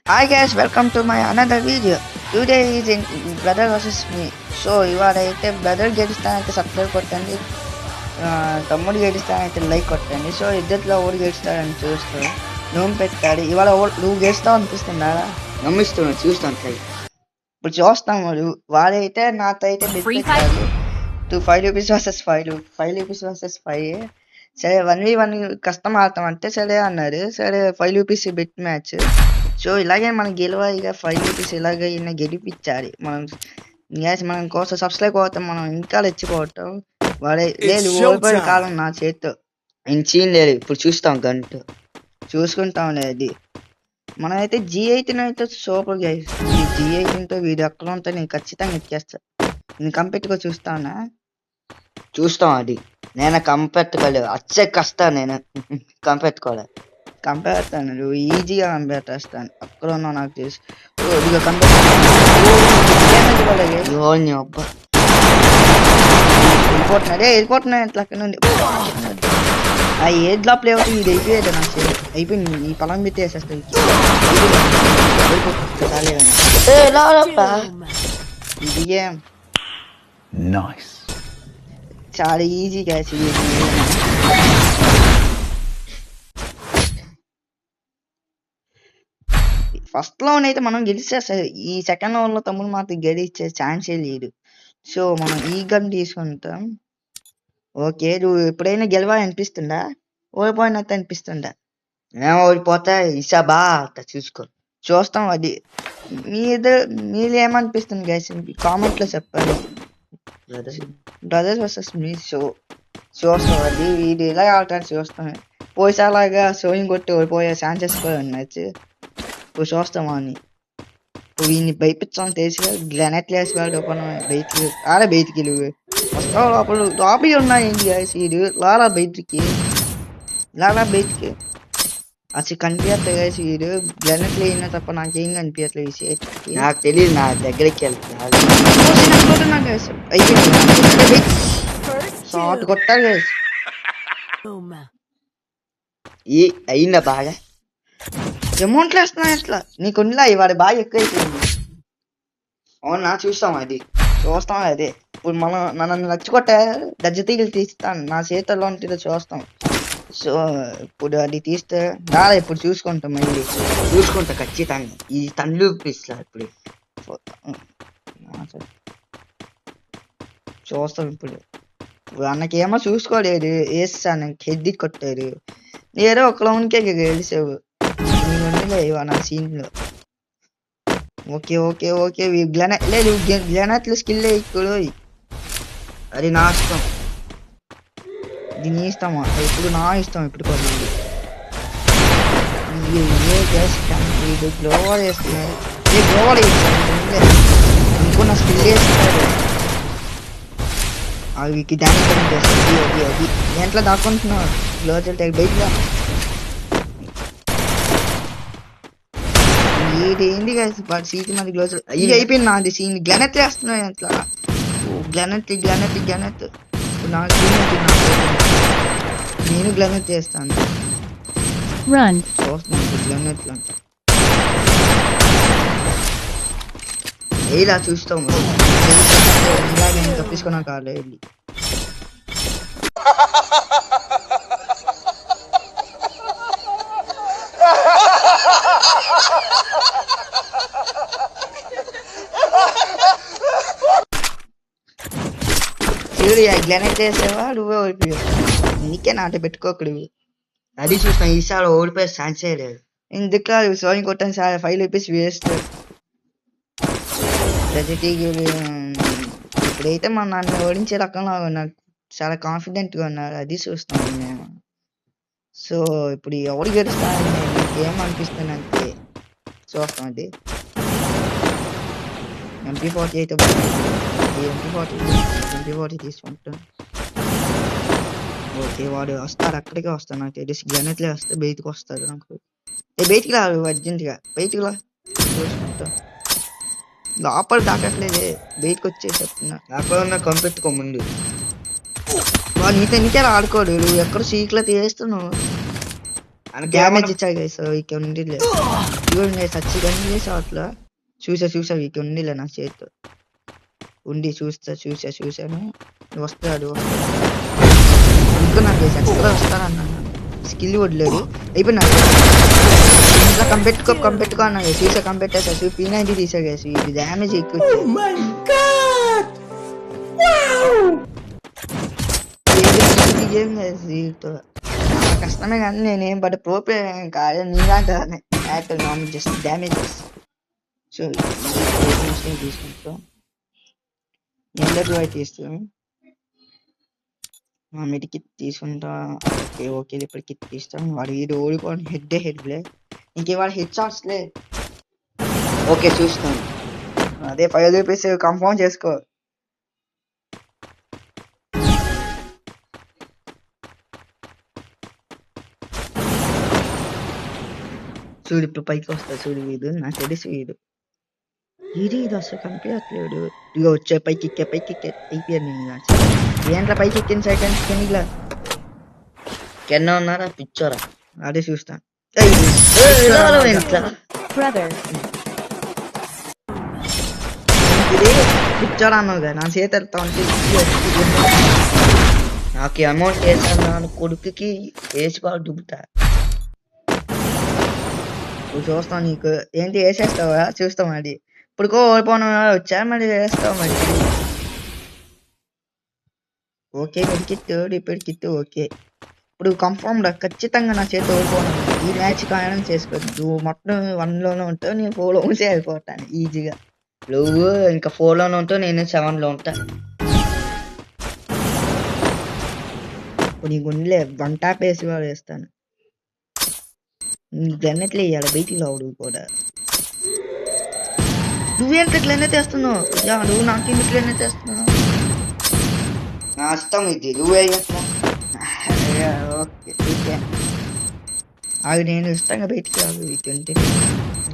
Hi guys, welcome to my another video. Today is in brother versus me. So ఇవాళ అయితే brother గెలుస్తానంటే subscribe కొట్టండి, తమ్ముడు గెలుస్తానంటే like కొట్టండి. So ఇద్దరిలో ఓడి గెలుస్తాడని చూస్తూ నువ్వు పెట్టాడు. ఇవాళ నువ్వు గెలుస్తావు అనిపిస్తుందా? నమ్మిస్తున్నాను, చూస్తాను. ఇప్పుడు చూస్తాం. వాడైతే నాతో అయితే పెట్టాడు 5 రూపీస్ వర్సెస్ 5 రూపీస్ వర్సెస్ 5. సరే 1v1 కష్టం ఆడతాం అంటే సరే అన్నారు. సరే 5 రూపీస్ బెట్ మ్యాచ్. సో ఇలాగే మనం గెలవాలి, ఇక 5 రూపీస్ ఇలాగే ఈయన గెలిపించాలి. మనం కోసం సబ్స్క్రైబ్ అవుతాం, మనం ఇంకా రెచ్చిపోవటం. వాడే లేదు ఓడిపోయిన కాలం నా చేతితో సీన్ లేదు. ఇప్పుడు చూస్తాం, గంట చూసుకుంటాం. లేదు మనమైతే G18 అయితే సూపర్ గా G18తో వీడు ఎక్కడ ఉంటే నేను ఖచ్చితంగా ఎక్కేస్తా. నేను కంపెట్గా చూస్తాం. అది నేను కంపెట్టుకోలేదు, అచ్చే కష్టం. నేను కంపెట్టుకోలేదు, కంపేస్తాను. నువ్వు ఈజీగా కంపేస్తాను. అక్కడ ఉన్నావు నాకు తెలుసు. వెళ్ళిపోతున్నాడు ఎట్లా అక్కడ నుండి. ఆ ఏ డ్రాప్ లేకపోతే ఇది అయిపోయేది నాకు. అయిపోయింది, ఈ పొలం పెట్టేసేస్తాను. ఇది చాలా ఈజీగా ఫస్ట్ లోనైతే మనం గెలిచేస్తాం. ఈ సెకండ్ లో తమ్ముడు మాత్రం గెలిచే ఛాన్సే లేదు. సో మనం ఈ గన్ తీసుకుంటాం. ఓకే, నువ్వు ఎప్పుడైనా గెలవాలనిపిస్తుందా, ఓడిపోయినట్టు అనిపిస్తుందా? మేము ఓడిపోతే ఇసాబా చూస్తాం. అది మీరు ఏమనిపిస్తుంది గైస్, కామెంట్ లో చెప్పండి. బ్రదర్స్ వర్సెస్ మీ చూస్తాం. అది ఇది ఎలా ఆడటానికి చూస్తాం. పోయిసాలాగా షోయింగ్ కొట్టి ఓడిపోయే ఛాన్సెస్ కూడా ఉన్నాయి. ఇప్పుడు చూస్తామా అని వీడిని భయపించాలని తెలిసి గ్రానైట్ వేసి వాడు బయటికి బయటికి వస్తావు. లోపలి ఉన్నాయండి సీడు లాలా బయటికి అసలు కనిపించట్లేదు కదా సీడు. గ్రానైట్ అయినా తప్ప నాకేం కనిపించట్లేదు. నాకు తెలియదు, నా దగ్గరికి వెళ్తాను. అయిపోయింది, షార్ట్ కొట్టారు కదా. అయిందా బాగా అమౌంట్లు వేస్తున్నా ఎట్లా నీకు వాడు బాగా ఎక్కువ అయిపోయింది. అవునా, చూస్తాం. చూస్తాం. అదే ఇప్పుడు నన్ను నచ్చుకొట్టే తీగలు తీస్తాను నా చేతుల్లో ఉంటే చూస్తాం. సో ఇప్పుడు అది తీస్తే ఇప్పుడు చూసుకుంటాం. మళ్ళీ చూసుకుంటా ఖచ్చితంగా. ఈ తండ్రి పిస్తా ఇప్పుడు చూస్తాం. ఇప్పుడు అన్నకేమో చూసుకోలేదు, వేస్తాను హెడ్ది కొట్టారు. ఏదో ఒక లోన్కే గెలిచావు నా సీన్ లో. ఓకే ఓకే ఓకే లేదు గ్లెనట్లు స్కిల్ ఇప్పుడు అది నా ఇష్టం. ఇది నీ ఇష్టమా? ఇప్పుడు నా ఇష్టం. ఇప్పుడు గ్లోవర్ వేస్తున్నాడు, గ్లోవర్ వేస్తాడు అనుకున్న స్కిల్ వేస్తున్నాడు. అవికి డాన్స్ చేస్తుంది. అది దేంట్లో దాక్కుంటున్నావు గ్లోజల్ టైప్ బయటగా. ఏంటి వాడు సీట్ మరి గ్లోజ్ ఇది అయిపోయింది. నాది సీన్ గ్లెనెట్ వేస్తున్నాయి అట్లా. గ్లెనెట్ నేను గ్లెనెట్ చేస్తాను. చూస్తున్నాను గ్లెనెట్లు అంటే ఇలా చూస్తాము. ఇలాగే నేను తప్పించుకున్నా కాదు వెళ్ళి. గ్లెనెట్ చేసేవా నువ్వే ఓడిపోయావు. నీకే నాట పెట్టుకోకడు. అది చూస్తాం. ఈసారి ఓడిపోయే ఛాన్సే లేదు. ఎందుకు సోయింగ్ కొట్టాను సార్ 5 రూపీస్ వేస్ట్. ఇప్పుడైతే మా నన్ను ఓడించే రకంలో నాకు చాలా కాన్ఫిడెంట్గా ఉన్నారు. అది చూస్తాను మేము. సో ఇప్పుడు ఎవరు గెలుస్తాను ఏమనిపిస్తుంది అంటే చూస్తాం. అది MP40 అయితే MP40 తీసుకుంటాం. ఓకే, వాడు వస్తాడు, అక్కడికే వస్తాడు. నాకు తెలిసి గ్లెనెట్లే వస్తే బయటకు వస్తాడు. నాకు బయటికి రాడు, అర్జెంట్గా బయటికి రా చూసుకుంటాం. లోపల దాకట్లేదే, బయటకు వచ్చేసి చెప్తున్నా. లోపల ఉన్న కంపెట్టుకో ముందు. వాడు నీకే ఆడుకోడు. నువ్వు ఎక్కడ సీక్లో తీస్తున్నావు. డ్యామేజ్ ఇచ్చాయి గైస్ వీక్ ఉండిలే చూడండి గైస్ ఖచ్చితంగా షాట్లో చూసా వీక్ ఉండిలే నా చేతితో ఉండి చూశాను వస్తాడు అనుకున్నాను గైస్ ఎక్కడ వస్తానన్నాను స్కిల్ వదిలేడు అయిపోయినా ఇంట్లో కంపెట్టుకో అన్నా చూసా కంపెట్టేసా P90 తీసా గైస్ ఇది డ్యామేజ్ ఎక్కువ గేమ్ వీటితో కష్టమే కానీ నేనేం బట్ ప్రో ప్లేయర్ కాదు నీలాంటి నార్మల్ జస్ట్ డ్యామేజెస్ సో తీసుకుంటాం ఎండర్ తీస్తాం మిడికి తీసుకుంటా ఓకే ఇప్పుడు కిట్ తీస్తాం వాడు వీడు ఓడిపోయి హెడ్లే ఇంకేవాడు హెడ్ షాట్స్లే ఓకే చూస్తాను అదే 5 రూపీస్ కన్ఫర్మ్ చేసుకో చూడు ఇప్పుడు పైకి వస్తా చూడు వీడు నాకు తెలుసు వీడు అసలు కనిపించట్లేడు ఇక వచ్చే పైకి అయిపోయాను నేను ఏంట్లా పైకి ఎక్కిన సెకండ్ కింద కెన్న ఉన్నారా పిచ్చోరా అదే చూస్తాను పిచ్చోరా అన్నావు కదా నా చేతి వెళ్తా ఉంటే నాకు అమౌంట్ వేసాను నా కొడుకుకి వేసి బాగా దుబ్బుతా చూస్తావు నీకు ఏంటి వేసేస్తావా చూస్తాం అది ఇప్పుడు ఓడిపోను వచ్చా మరి వేస్తావు మరి ఓకే కిట్ ఓకే ఇప్పుడు కన్ఫర్మ్ ఖచ్చితంగా నా చేతి ఓడిపోను ఈ మ్యాచ్ కాయడం చేసుకోవద్దు మొత్తం 1లోనే ఉంటావు నేను 4లో ఉంటే అయిపోతాను ఈజీగా నువ్వు ఇంకా 4లోనే ఉంటావు నేను 7లో ఉంటా ఇప్పుడు నీ గుండెలే 1 ట్యాప్ వేసి వాడు వేస్తాను గ్లెన్నెట్లు వేయాలి బయటికి రావుడు కూడా నువ్వేంత గ్లెన్నెట్ వేస్తున్నావు నువ్వు నాకు ఎందుకు గ్లెన్నెట్ వేస్తున్నావు నా ఇష్టం ఇది నువ్వే ఓకే అవి నేను ఇష్టంగా బయటికి రాదు వీక్ ఉంటే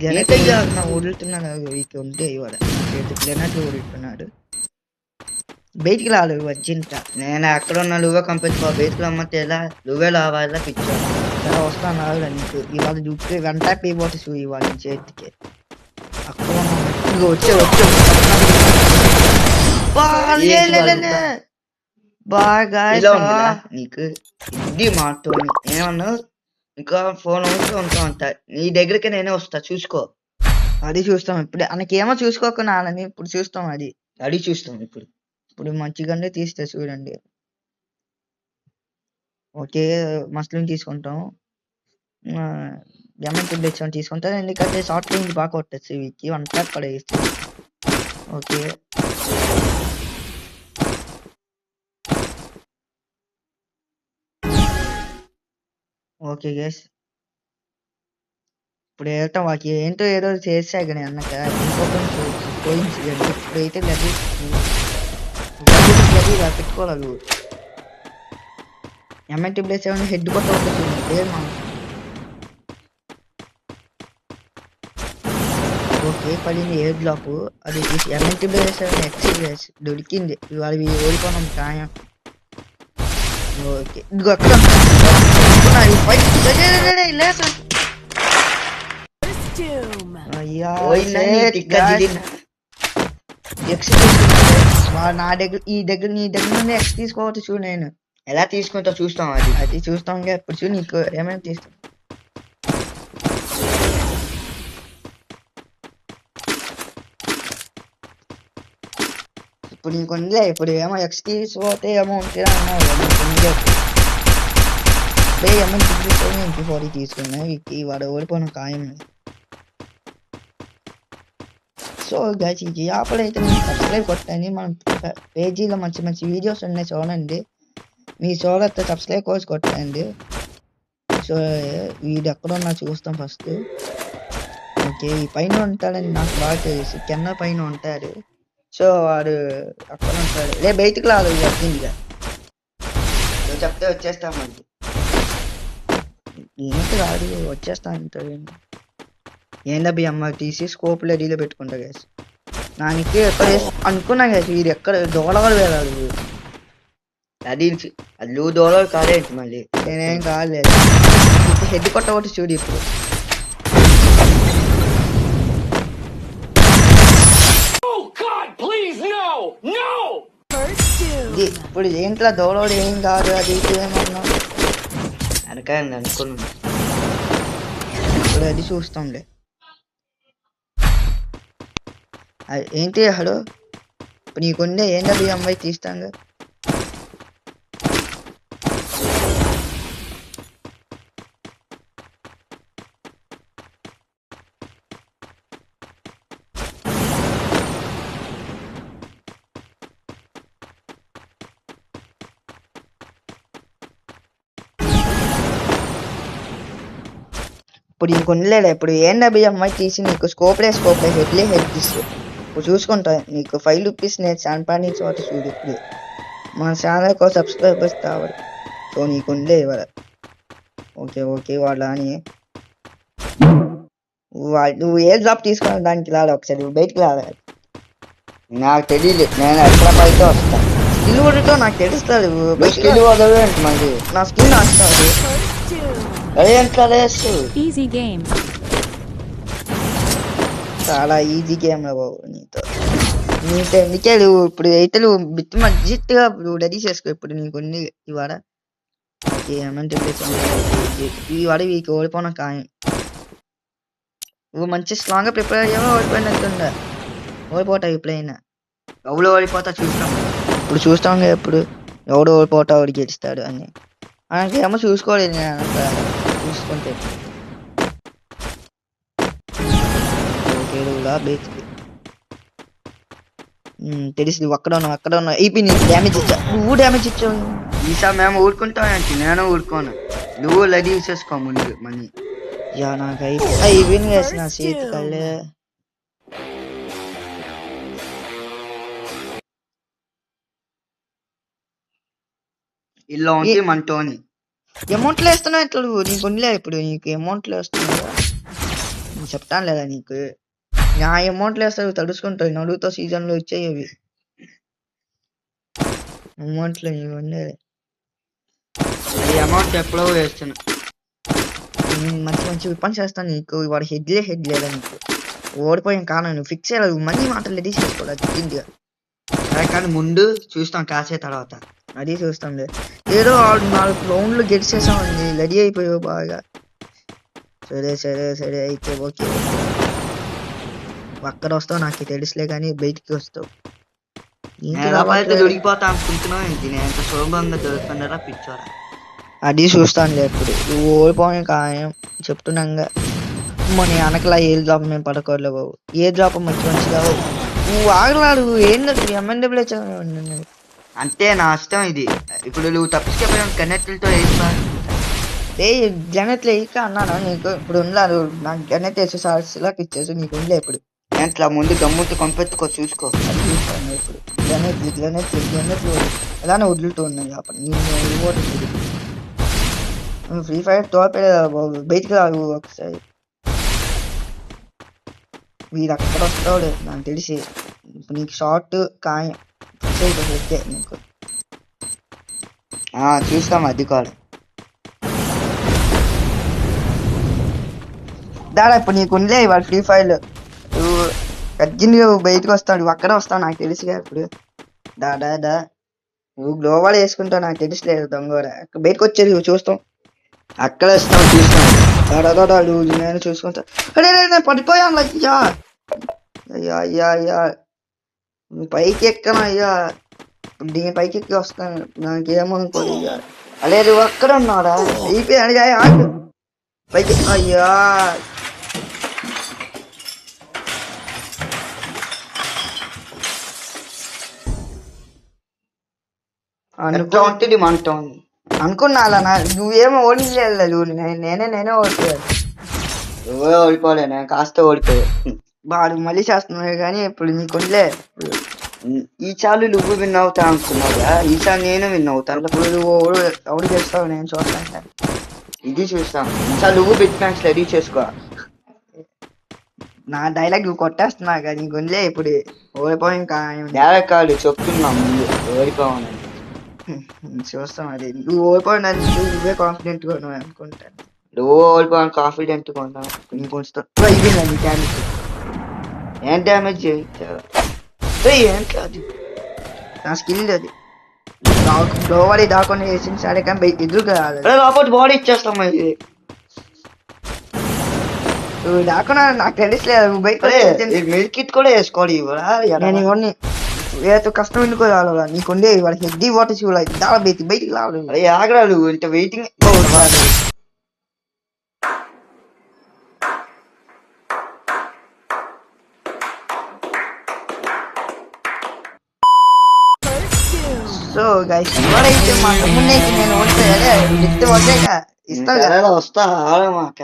గ్లెన్నెట్ నా వదులుతున్నాను వీక్ ఉంటే ఇవాళ గ్లెన్నెట్ వదులుతున్నాడు బయటికి రాదు వచ్చింట నేను ఎక్కడ ఉన్నా నువ్వే కంపెనీ బయటికి రమ్మంటే ఎలా నువ్వే రావాలా పిచ్చా ఎలా వస్తాను రాదు నీకు ఇవాళ దుక్కి వెంట పేపోతుంది చూ ఇవాళ చేతికి అక్కడ వచ్చే బాగా నీకు ఇది మాతో ఏమన్నా ఇంకా 4 అవర్స్ ఉంటా నీ దగ్గరికి నేనే వస్తా చూసుకో అది చూస్తాం ఇప్పుడు మనకేమో చూసుకోకుండా ఇప్పుడు చూస్తాం అది చూస్తాం ఇప్పుడు మంచిగానే తీస్తే చూడండి ఓకే మస్లిం తీసుకుంటాం డైమండ్ తెచ్చాం తీసుకుంటాం ఎందుకంటే షార్ట్ రేంజ్ బాగా కొట్టచ్చు వీకి 1 ట్యాప్ పడేస్తే ఓకే గైస్ ఇప్పుడు వెళ్తాం వాకి ఏంటో ఏదో చేసా కానీ అన్నాక ఇప్పుడైతే పెట్టుకోవాలి ఎంఐటీ ప్లేస్ ఏమైనా హెడ్ కొట్టవచ్చు ఓకే పడింది ఎయిర్ బ్లాక్ అది ఎంఐటీ ప్లేస్ ఎక్స్ప్రెస్ దొరికింది ఇవాళ ఓడిపోవడం ఖాయం ఓకే ఇదిగో అక్కడ నా దగ్గర నీ దగ్గర నుండి ఎక్స్ తీసుకోవచ్చు చూడు నేను ఎలా తీసుకుంటా చూస్తాం అది చూస్తాం ఇప్పుడు చూడు నీకు ఏమైనా తీస్తాం ఇప్పుడు ఇంకొండే ఇప్పుడు ఏమో ఎక్స్ తీసుకోతే ఏమో ఉంటే అన్నావు అమౌంట్ ఇంటి 40 తీసుకున్నా వాడు ఓడిపోయిన ఖాయం సో గైస్ ఈ యాప్లో అయితే మీరు సబ్స్క్రైబ్ కొట్టండి మన పేజీలో మంచి వీడియోస్ ఉన్నాయి చూడండి మీ చూడతే సబ్స్క్రైబ్ కోర్స్ కొట్టండి సో వీడు ఎక్కడున్నా చూస్తాం ఫస్ట్ ఓకే ఈ పైన ఉంటాడని నాకు బాగా తెలుసు కింద పైన ఉంటాడు సో వాడు అక్కడ ఉంటాడు లే బయటికి రాదు వచ్చిందిగా చెప్తే వచ్చేస్తామండి ఏంటి రాదు వచ్చేస్తా అంటాడు ఏందబ్బి అమ్మ తీసి స్కోప్ రెడీలో పెట్టుకుంటా గైస్ నానికి ఎక్కడ అనుకున్నా గైస్ వీడు ఎక్కడ $1 వేరాడు అది $1 కాదేంటి మళ్ళీ నేనేం కాలేదు హెడ్ కొట్టబట్టి చూడు ఇప్పుడు. ఇప్పుడు ఏంట్లో దౌడోడు ఏం కాదు అది ఇది ఏమన్నా వెనకాయండి అనుకున్నాను. ఇప్పుడు అది చూస్తాంలే. ఏంటి హలో ఇప్పుడు నీకుండే ఏంటది అమ్మాయి తీస్తాను. ఇప్పుడు నీకుండలేదా ఇప్పుడు ఏంటది అమ్మాయి తీసి నీకు స్కోప్లే హెడ్లే హెడ్ తీసు ఇప్పుడు చూసుకుంటా నీకు ₹5 నేను శాంపాని చోట చూడు. ఇప్పుడు మన ఛానల్కి సబ్స్క్రైబర్స్ కావాలి. సో నీకుండే ఇవాళ ఓకే వాళ్ళ అని నువ్వు ఏ జాబ్ తీసుకున్నా దానికి రాలే ఒకసారి నువ్వు బయటికి రాలేదు. నాకు తెలియదు, నేను ఎక్కడ పైకి వస్తాను. స్కిల్ కొడుతో నాకు తెలుస్తుంది. స్కిల్ వదలండి మళ్ళీ. నా స్కిల్ వస్తుంది. అదే ఎంత లేసు చాలా ఈజీ గేమ్ రా బాబు. నీతో ఎందుకే నువ్వు ఇప్పుడు అయితే నువ్వు బిట్ మధ్యగా రెడీ చేసుకో. ఇప్పుడు నీకు ఉంది ఇవాడ ఏమంటే ఈ వాడ వీకి ఓడిపోయినా ఖాయం. నువ్వు మంచి స్ట్రాంగ్ గా ప్రిపేర్ అయ్యావో ఓడిపోయినట్టుందా. ఓడిపోతావు ఎప్పుడైనా. ఎవరు ఓడిపోతా చూస్తాం. ఇప్పుడు చూస్తాం కదా ఎప్పుడు ఎవడు ఓడిపోతా వాడు గెలుస్తాడు అని. మనకేమో చూసుకోలేదు నేను అంత చూసుకుంటే. తెలిసి నువ్వు అక్కడ ఉన్నావు ఈపీ నీకు డ్యామేజ్ ఇచ్చా. నువ్వు డ్యామేజ్ ఇచ్చావు. ఈసారి మేము ఊరుకుంటాం. నేను ఊరుకోను. నువ్వు రెడీ చేసుకో ముందు మనీ. యా నాకు అయిపోయి వేసిన సీట్ కళ్ళే. ఇలా ఉంటే మనతోని అమౌంట్లు వేస్తున్నావు ఎట్లా నీకు ఉండలే. ఇప్పుడు నీకు అమౌంట్లు వేస్తున్నావు నేను చెప్తాను లేదా నీకు. నా అమౌంట్లు వేస్తావు తడుచుకుంటావు. నడుగుతో సీజన్లో వచ్చాయి అవి అమౌంట్లు నీకు ఉండేది. ఈ అమౌంట్ ఎప్పుడో వేస్తున్నా. మంచి విపన్ చేస్తాను నీకు. వాడు హెడ్ లేదా నీకు. ఓడిపోయాం కారణం నువ్వు ఫిక్స్ అయ్యాలి. మనీ మాటలు రెడీ చేసుకోవాలి తిండిగా. సరే కానీ ముందు చూస్తాం కాసే తర్వాత. అది చూస్తాంలే. ఏదో 4 రౌండ్లు గెలిచేసామండి. రెడీ అయిపోయావు బాగా. సరే అయితే ఓకే. అక్కడ వస్తావు నాకు తెలుసులే కానీ బయటికి వస్తావు. దొరికిపోతా అనుకుంటున్నావు ఏంటి? నేను ఎంత సులభంగా దొరుకుతున్నారా పిచ్చోరా. అది చూస్తానులే. ఇప్పుడు నువ్వు ఓడిపోయాం ఖాయం చెప్తున్నాగా. మన వెనకలా ఏ డ్రాప్ మేము పడకూడలే బాబు. ఏ డ్రాప్ మంచిగా నువ్వు ఆగలాడు. ఏంటంటే ఎంఎన్డబ్ల్యూ అంతే నా ఇష్టం ఇది. ఇప్పుడు నువ్వు తప్పించుకెళ్ళిన గన్నెట్లతో వేస్తా. గణెట్లు వేయక అన్నాను నీకు. ఇప్పుడు ఉన్నారు నాకు గణెట్ వేసి సార్స్లాకి ఇచ్చేసి నీకు ఉండలే. ఇప్పుడు ఇట్లా ముందు గమ్ముతో కొనిపెట్టుకో చూసుకో. అది చూస్తాను ఇప్పుడు. గణెట్లు ఎలానే వదులుతూ ఉన్నాయి. అప్పుడు నేను ఫ్రీ ఫైర్ తోపేదా బాబు. బయటికి రావు ఒకసారి. వీడు అక్కడ వస్తాడు నాకు తెలిసి. ఇప్పుడు నీకు షార్ట్ ఖాయం నీకు. చూస్తాం అది కూడా. దాడా ఇప్పుడు నీకు ఉండలే ఇవాళ ఫ్రీ ఫైర్. నువ్వు అర్జెంట్గా బయటకు వస్తాడు. అక్కడ వస్తావు నాకు తెలుసుగా. ఇప్పుడు దా నువ్వు గ్లోవాల్ వేసుకుంటావు నాకు తెలుసులేదు. దొంగ బయటకు వచ్చేది నువ్వు చూస్తాం. అక్కడ వస్తావు చూస్తాం. దాడు నేను చూసుకుంటా. అరే నేను పడిపోయాను. అయ్యా పైకి ఎక్కను అయ్యా. దీని పైకి ఎక్కి వస్తాను. నాకేమనుకోదు అయ్యా. అదే నువ్వు అక్కడ ఉన్నాడా అయిపోయి పైకి. అయ్యా అనుకున్నా అలా. నువ్వేమో ఓడిలేదు. నేనే ఓడిపోయాను. నువ్వే ఓడిపోలే, నేను కాస్త ఓడిపోయా. వాడు మళ్ళీ చేస్తున్నాడు కానీ ఇప్పుడు నీకుండలే. ఈ చాలు నువ్వు విన్ అవుతా అనుకున్నావుగా. ఈసారి నేను విన్ అవుతాను. ఇప్పుడు నువ్వు ఎవడు చేస్తావు నేను చూస్తాను. ఇది చూస్తాను. ఈసారి నువ్వు బిగ్ మ్యాచ్ రెడీ చేసుకో. నా డైలాగ్ నువ్వు కొట్టేస్తున్నా కానీ నీకుండలే. ఇప్పుడు ఓడిపోయాం డైలాగ్ కాదు చెప్తున్నా ముందు ఓడిపోవాలని. చూస్తాం. అది నువ్వు ఓడిపోయినా నువ్వే కాన్ఫిడెంట్ గా నువ్వు అనుకుంటాను. ఓడిపోయాను కాన్ఫిడెంట్ గా ఉన్నా ఇంకొంచెం అయిపోయిందండి డ్యామేజ్. ఏం డ్యామేజ్ ఏం కాదు నా స్కిల్ అది లోవడి దాకుండా వేసింది సరే కానీ ఎదురుగా రాలేదు. కాబట్టి బాడీ ఇచ్చేస్తాం మరి. నువ్వు దాకుండా నాకు తెలుసులేదు బయట మెడ్ కిట్ కూడా వేసుకోవాలి ఇవ్వరా నేను ఇవన్నీ ఏదో కష్టం ఎందుకో రావాలా నీకుండే వాడికి హెడ్డీ వాటర్ చూడాలి చాలా బయటికి రావాలి. అరే ఆగరాలు ఇంత వెయిటింగ్. సో గైస్ ఎవరైతే మా తమ్ముడికి నేను వస్తే నెక్స్ట్ వచ్చాక ఇస్తావు కదా వస్తా ఆడమాక.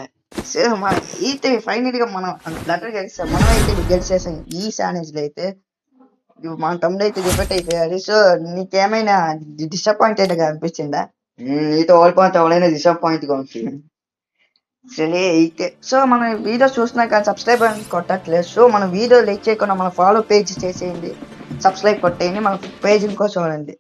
సో మన అయితే ఫైనల్ గా మనం లెటర్ గెలిస్తాం. మనం అయితే గెలిచేసాం ఈ సానేజ్ లో అయితే. మన తమ్ముడు అయితే డిఫెక్ట్ అయిపోయాడు. సో నీకేమైనా డిసప్పాయింటెడ్ గా అనిపించిందా? నీతో ఓడిపోతే ఎవరైనా డిసప్పాయింట్ గా ఉంటుంది. సరే అయితే సో మన వీడియో చూసినా కానీ సబ్స్క్రైబ్ అని కొట్టట్లేదు. సో మన వీడియో లైక్ చేయకుండా మన ఫాలో పేజ్ చేసేయండి, సబ్స్క్రైబ్ కొట్టేయండి, మన పేజ్ ఇంకో చూడండి.